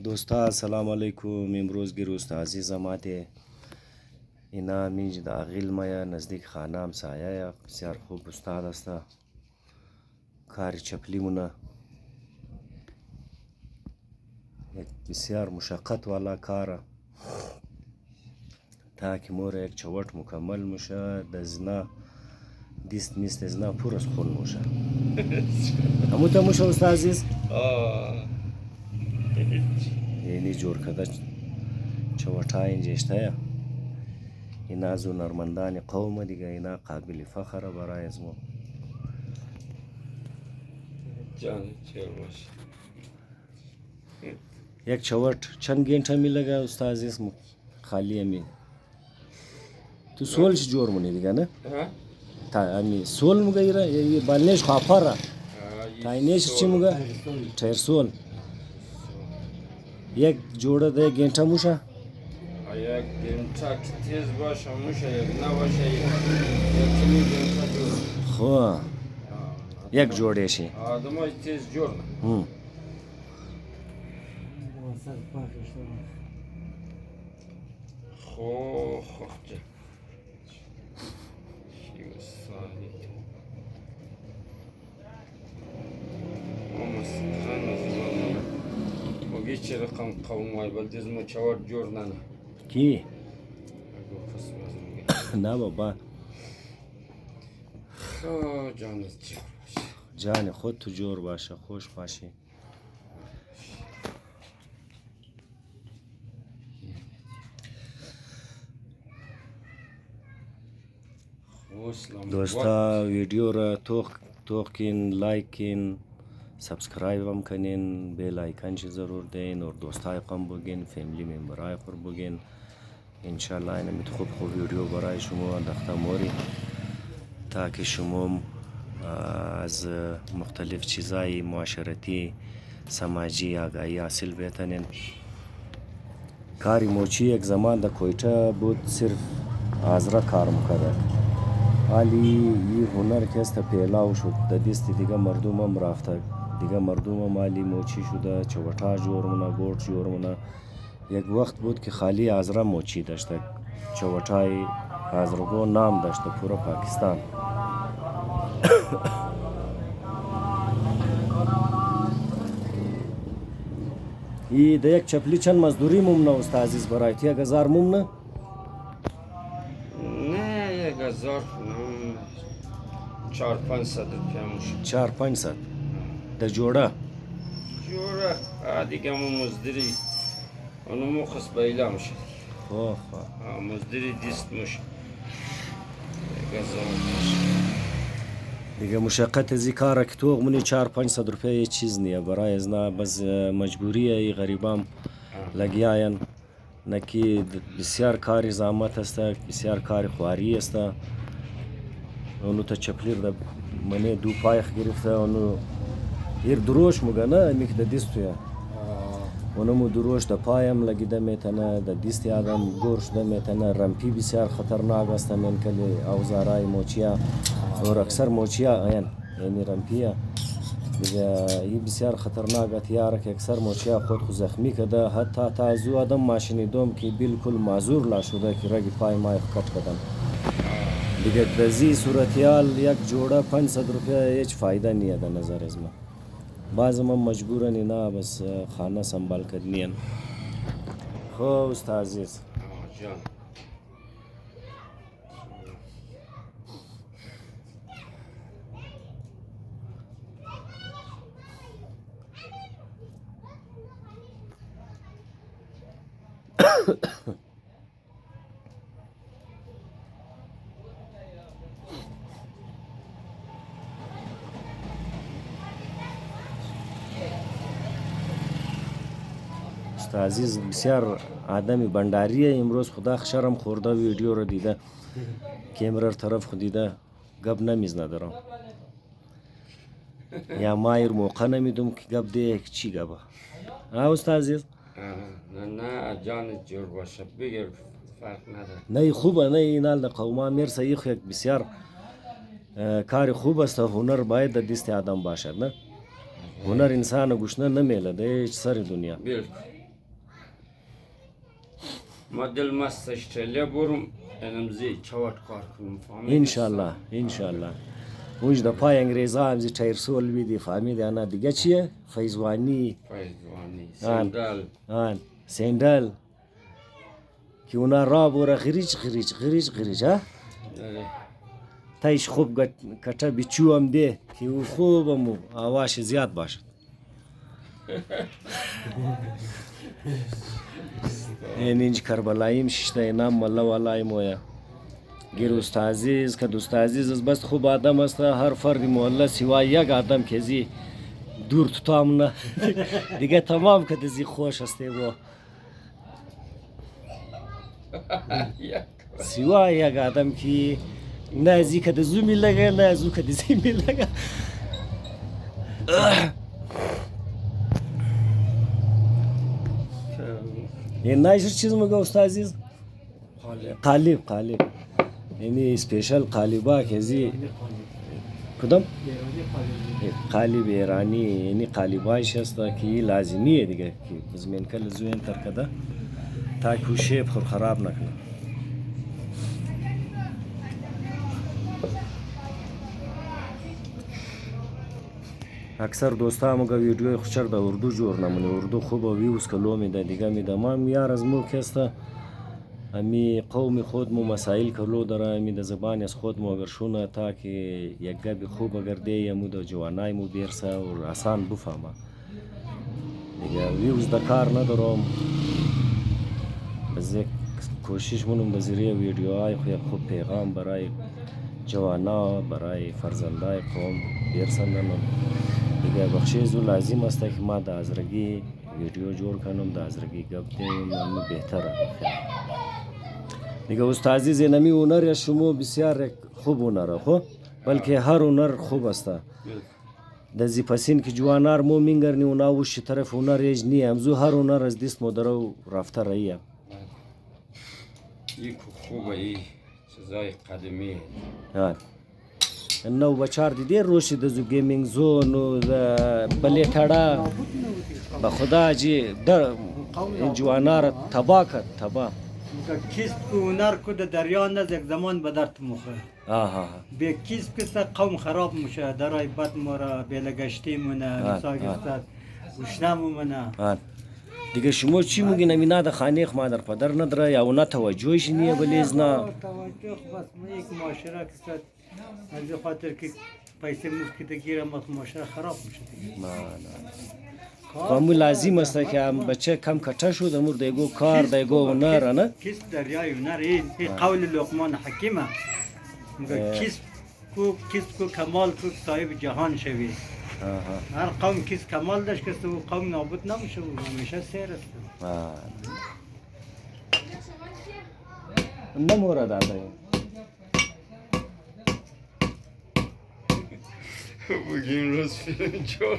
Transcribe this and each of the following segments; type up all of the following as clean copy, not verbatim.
دوستا سلام علیکم. امروز گروست عزیزم ماته اینا میج دا غیل مایا نزدیک خانم سایه یا بسیار خوب استاد است. کاری چپلی مونه یک بسیار مشقت والا کاره تا که مور یک چوٹ مکمل میشه دزنا دیست میست دزنا پورس خون میشه. همون تا میشه استاد عزیز یعنی جور کده چوٹا اینجشته یا اینا از هنرمندان قوم دیگه. اینا قابل فخر برای از ما. جان چیر باشه. یک چوٹ چند گینٹه میلگه استاد عزیز خالی می تو سولش جور مونی دیگه نه تا امی سول مگه ایره بالنش خاپره تا اینش چی مگه تیر سول یک جوڑه ده گینٹه موشه یک گینٹه که تیز باشه موشه یک نباشه یک کمی گینٹه جور خو یک جوڑه شی آدمای تیز جور نه خو جا شیوستانی اما ستران نزیبان مگه چه رقم قوم وای بلدیز ما چوار جور نه کی اگه قسم از میگه نه بابا خو جانت جور باشه جان خود تو جور باشه خوش باشی. دوستا ویدیو را توق کن لایک کن سبسکرایب هم کنین بیل آیکن چی ضرور دین اور دوستای قم بگین فیملی ممبرای خور بگین انشالله اینا میت خوب ویدیو برای شما انداخته موری تا که شما از مختلف چیزای معاشرتی سماجی آگاهی حاصل بتنین. کاری موچی یک زمان در کویتا بود صرف آزرا کار میکرد حالی این هنر که است پیلاو شد در دست دیگه مردم هم رفته دیگه مردم هم حالی موچی شده چوٹا جور مونه گوٹ جور مونه. یک وقت بود که خالی آزرا موچی داشته چوٹای آزرگو نام داشته پورا پاکستان. ای ده یک چپلی چند مزدوری ممنه استاد عزیز برایت 1000 ممنه؟ نه 1000 400-500 روپیه موشه 400-500 ده جوڑه جوره دیگه مو مزدری اونو مخص بیلا موشه مزدری دیست موشه 1000 دیگه مشقت زی کاره که توغ منی 400-500 روپیه چیز نیه برای از نه بس مجبوریه ای غریبام لگیاین نکی بسیار کاری زحمت است بسیار کاری خواری است. اونو تا چپلیر ده منی دو پایخ گرفته اونو ایر دروش مگه نه میک ده دیستویا اونو مو دروش ده پایم لگیده میتنه ده دیستی آدم گرش ده میتنه. رمپی بسیار خطرناک است من کلی اوزارای موچیا اور اکثر موچیا یعنی رمپیه دیگه این بسیار خطرناک هتیاره که اکثر موچیا خود خو زخمی کده حتی تا ازو آدم ماشینی دوم که بالکل معذور لا شده که رگی پای مای خکت کدن دیگه دزی صورتیال یک جوڑه 500 روپیه هیچ فایده نیه ده نظر از ما. بعض ما مجبورن اینا بس خانه سنبال کردنین. خو استاد عزیز جان استاد عزیز بسیار آدمی بنداریه. امروز خدا خشرم خورده ویدیو رو دیده کیمرر طرف خود دیده گب نمیزنه درم یا مایر موقع نمیدم که گب ده چی گبه استاد عزیز نه جانت جور باشه بگیر فرق نداره. نه خوبه نه اینال ده قوما مرسه ایخ یک بسیار کار خوب است. هنر باید در دست آدم باشد نه هنر انسان گوشنه نمیله ده هیچ سر دنیا بالکل ما دل مست استرالیا برم انمزی چوات کار کنم فهمید انشالله انشالله اونج د پای انگریزا هم زی تایر سول بیدی فهمیدی انا دیگه چیه فیضوانی فیضوانی سندل آن سندل که اونا را بوره غریج غریج غریج غریج ها تایش خوب کتا بیچو هم ده که او خوب همو آواش زیاد باشد این اینج کربلاییم ششته اینام ملا والایم ویا گیر استازیز که دوستازیز از بس خوب آدم است هر فرد محله سوای یک آدم که زی دور تام نه دیگه تمام که دزی خوش استه و سوای یک آدم که نه ازی که دزو می لگه نه ازو که دزی می لگه این نایشر چیز مگه استازیز قالب قالب یعنی سپیشل قالبا که زی کدام قالب ایرانی یعنی قالبایش است که لازمیه دیگه که بزمین کل زوین ترکده تا که شیب خراب نکنه اکثر دوستان مگه ویدیوی خوشر دا اردو جور نمونه اردو خوب و ویوز کلو میده دیگه میده ما میار از مو کسته امی قوم خود مو مسائل کلو داره امی د زبان از خود مو اگر شونه تا که یک گبی خوب اگر دیه مو د جوانای مو بیرسه و آسان بفهمه دیگه ویوز د کار ندارم بس یک کوشش مونم به ذریعه ویدیوهای خوب پیغام برای جوانا برای فرزندای قوم بیرسندنم دیگه بخشیزو لازم است که ما د ازرگی ویدیو جور کنم د ازرگی گپ دیم من بهتره دیگه استازی زینمی هنر شما بسیار خوب هنره خو بلکه هر هنر خوب است د زی پسین که جوانار مو مینگرنی اونا وش طرف هنر یج نی امزو هر هنر از دست مدرو رفته رایه یک خوبه ای چیزای قدیمی ها نو بچار دیدی روشی د زو گیمینگ زون و بلی تړه به خدا جی در جوانار تبا کرد تبا کیست که هنر که در دریا نز یک زمان به درد مخوره به کیست که قوم خراب میشه درای بد مره بیلگشتی مونه مثال گفتد گوشنه مونه دیگه شما چی میگین امینا د خانیخ مادر پدر نداره یا اونا توجهش نیه بلیز نه توجه بس یک معاشره که از خاطر که پیسه مفت گیره معاشره خراب میشه قامو لازم است که هم بچه کم کتا شد امور دیگو کار دیگو هنر نه کیست دریای هنر این قول لقمان حکیمه میگه کیست کو کمال کو صاحب جهان شوی هر قوم کیست کمال داشت که او قوم نابود نمیشه و همیشه سیر است نمورد آدایی بگیم روز فیلم چون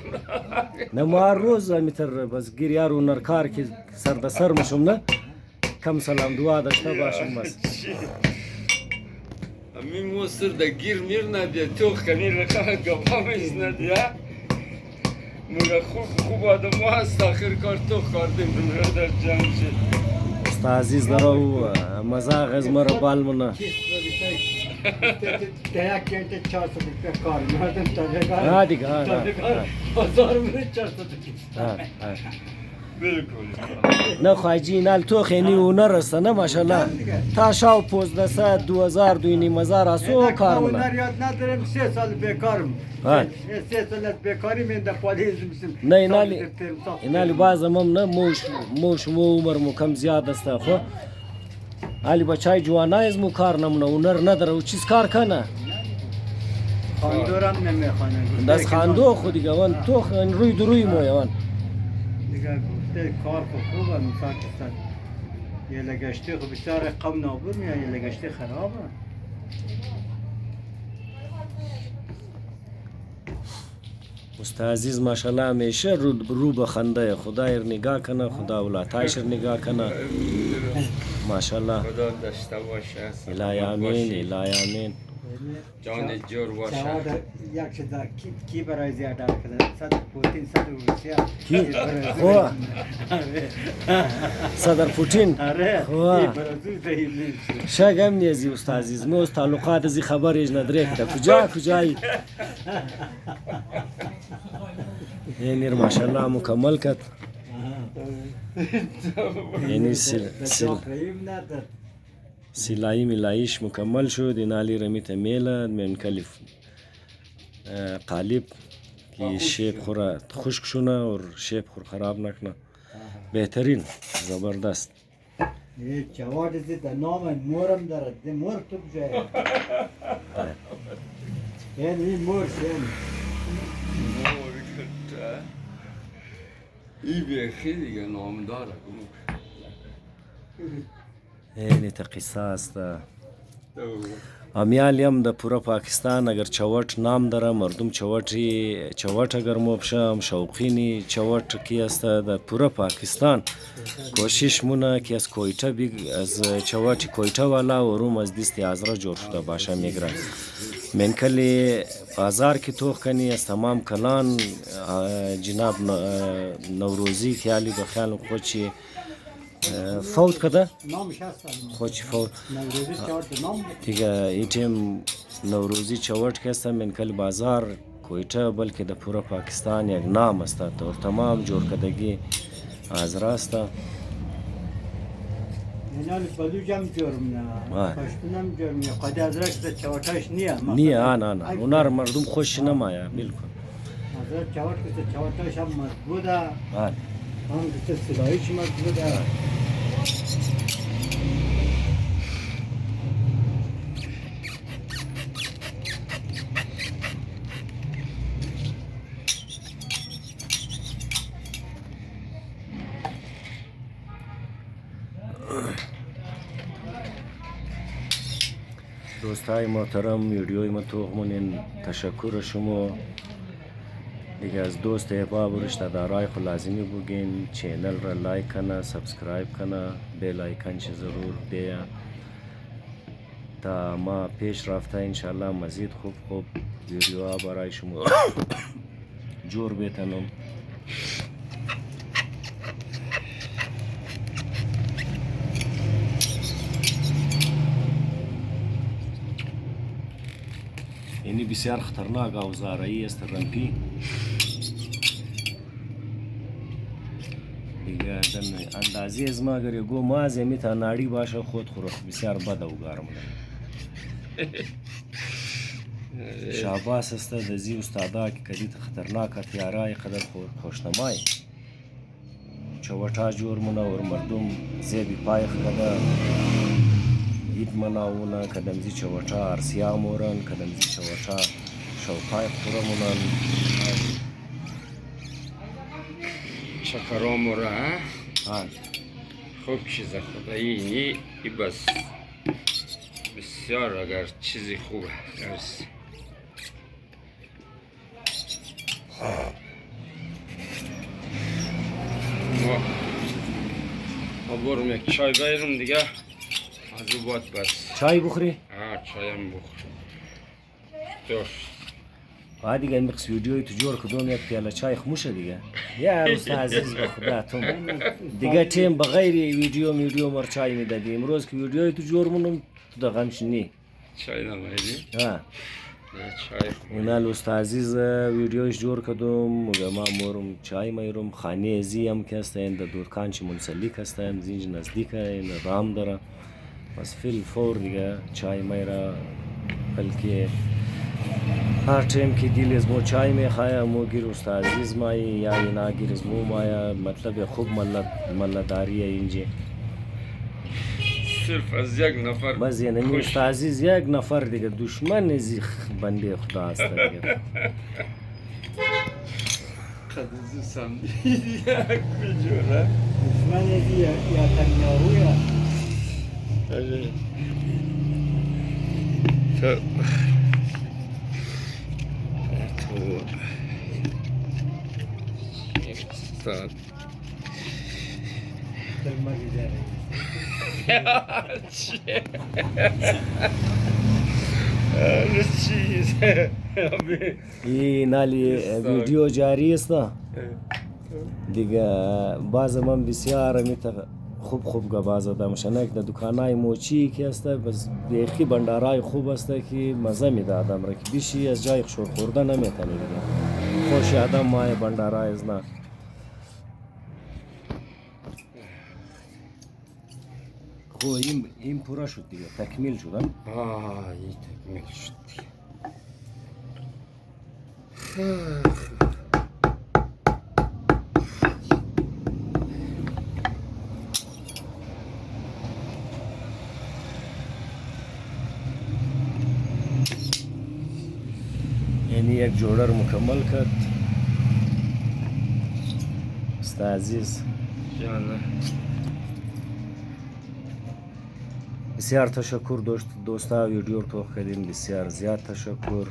نه ما هر روز میتر بس گیر یارو نرکار که سر د سر مشم نه کم سلام دعا داشته باشم بس امی موسر د گیر میر ندیه تو خنی رخه گفامیز ندیه مگه خوب آدم هست آخر کار تو کردیم برادر جان شد استعزیز درو مزاق از مرا بالمونه یک گنته 400 روپیه کار مردم تابعکار ها دیگه ها بازار میره 400 بالکل نه خواهی نال تو خیلی هنر است نه ماشاءالله تا شاو 1500 2000 2500 اسو کار مونه هنر یاد ندارم 3 سال بیکارم 3 سال بیکاری من در پالیز میسم نه اینالی بعضم نه موش مو عمر مو کم زیاد است خو علی بچای جوانای از مو کار نمونه هنر نداره و چیز کار کنه خاندورم نمیخوانه دست خاندو خود دیگه وان تو روی دروی مو وان دیگه گفته کار خوبه مثلا که یه لگشتی خب بسیار قوم نابود میاد یه لگشتی خرابه استعزیز ماشاءالله همیشه رو به خنده خدای نگاه کنه خدا ولاتایش نگاه کنه ماشاءالله خدا داشته باشه الهی آمین الهی آمین جان جور باشه جواد یک شده کی برای زیاده کرده 100 پوتین 100 روسیه کی؟ خو صدر پوتین آره خو برای صحیح نیست شگم نیزی استاد عزیز ما از تعلقات از خبرش نداره که کجایی یعنی ماشاءالله مکمل کرد یعنی سلایی ملایش مکمل شد نالی رمیت میلاد من کلیف قالب که شیپ خورا خشک شونه و شیپ خور خراب نکنه بهترین زبردست جواد زید نام مورم دارد ده مور تو بجای یعنی مور ای بیخی دیگه نام داره یعنی تا قصه است امیالی هم در پورا پاکستان اگر چوٹ نام داره مردم چوٹ اگر مبشم شوقینی چوٹ کی است در پورا پاکستان کوشش مونه که از کویتا از چوٹ کویتا والا و روم از دست ازرا جور شده باشه میگرن من کلی بازار کی توخ کنی از تمام کلان جناب نوروزی خیالی بخیال خودشی فوت کده؟ نامش هست خودشی فوت نوروزی چهارت نام دیگه ایتیم نوروزی چوٹ که است من کل بازار کویتا بلکه در پورا پاکستان یک نام است و تمام جور کدگی از راست یعنی بلوچ هم جرم نه پشتون هم جرم نه قد از رشت چهارتاش نیه آن اونار مردم خوش نمایه بالکل از چهارت که چهارتاش هم مضبوطه هم که سلایش مضبوطه دوستای محترم ویدیوی ما توغمونین تشکر شما دیگه از دوست احباب رشته دارای خو لازمی بگین چینل را لایک کنه سبسکرایب کنه بیل آیکن چه ضرور دیه تا ما پیش رفته انشالله مزید خوب ویدیوها برای شما جور بتنم یعنی بسیار خطرناک اوزارایی است رنپی دیگه اندازی از ما اگر گو مازه میتا ناڑی باشه خود خورخ بسیار بد او گرم شاباس است دزی استادا که کدیت خطرناک هتیارای قدر خوشنمای چوٹا جور منور مردم زیبی پایخ کده عید مناونه کدمزی چوٹا ارسیا مورن کدمزی چوٹا شوقای خورمونن شکرام را خوب چیز خدایی ای بس بسیار اگر چیزی خوبه ما برم یک چای بیرم دیگه از او باد بس چای بخوری؟ چایم بخور دوست بعد دیگه مقص ویدیوی تو جور کدوم یک پیاله چای خموشه دیگه یا روست عزیز به خدا تو دیگه تیم بغیر ویدیو مر چای میدادی امروز که ویدیوی تو جور منم تو دا غمش نی چای نمیدی؟ چای اینا لوست عزیز ویدیوش جور کدوم ما مورم چای میرم خانه ازی هم که هستن در دورکانچ منسلیک هستن زینج نزدیک این رام داره بس فیل فور دیگه چای میرا بلکه هر ٹیم کی دیل از مو چای می خوایا مو گیر استاد عزیز مای یا اینا گیر از مو مایا مطلب خوب ملداری اینجا صرف از یک نفر بس یعنی استاد عزیز یک نفر دیگه دشمن ازی بنده خدا است دیگه قدوزی سمدی کجوره دشمن ازی یا تنیاهویا استاد چیز این نالی ویدیو جاری است نه دیگه باز من بسیار میت خوب باز آدم شنک در دکانای موچی که است بس بیخی بندارای خوب است که مزه میده آدم را که بیشی از جای شور خوردن نمیتونه دیگه خوش آدم مای بندارای از نه خو این پورا شد دیگه تکمیل شد این تکمیل شد یعنی یک جوړر مکمل کرد است عزیز جانه بسیار تشکر دوستا ویدیو رو کردین بسیار زیاد تشکر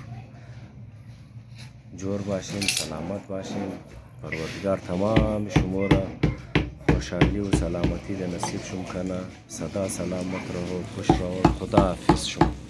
جور باشین سلامت باشین پروردگار تمام شما را خوشحالی و سلامتی ده نصیب شم کنه صدا سلامت رهو خوش رهو خدا حافظ شما